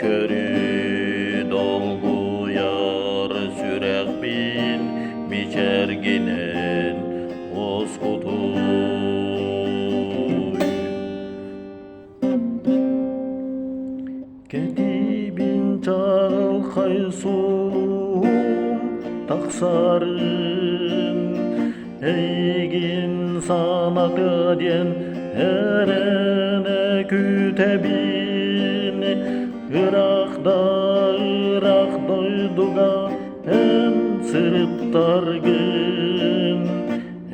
körü dolgu yar sürek bin miçerginen oskutuy. Ketibin çalkay sulum taksarın eygin sana kadyen erene kütebin Irak doyduga en sırıttargın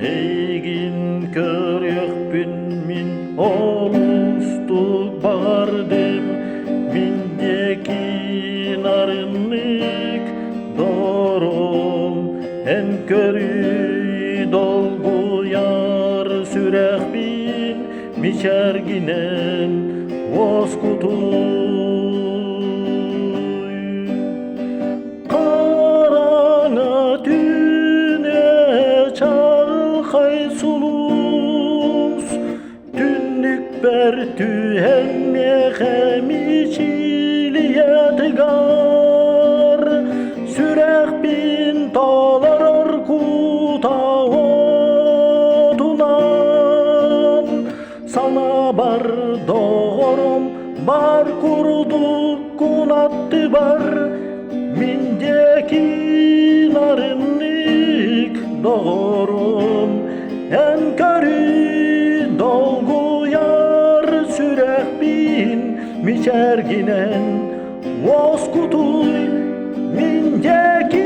eygin körük bin min olustuk bardım mindeki narınlık dorum en körü dolgu yar sürek bin miçerginen oskutuy. Karana tüne çalkay sulus tünlük bertü hemme hemiçiliyetgar sürek bin talar kuta otunan sana bar doğrum bar kurduk kunattı bar mindeki narınlık doğrum en körü dolgu yar sürek bin miçerginen oskutuy mindeki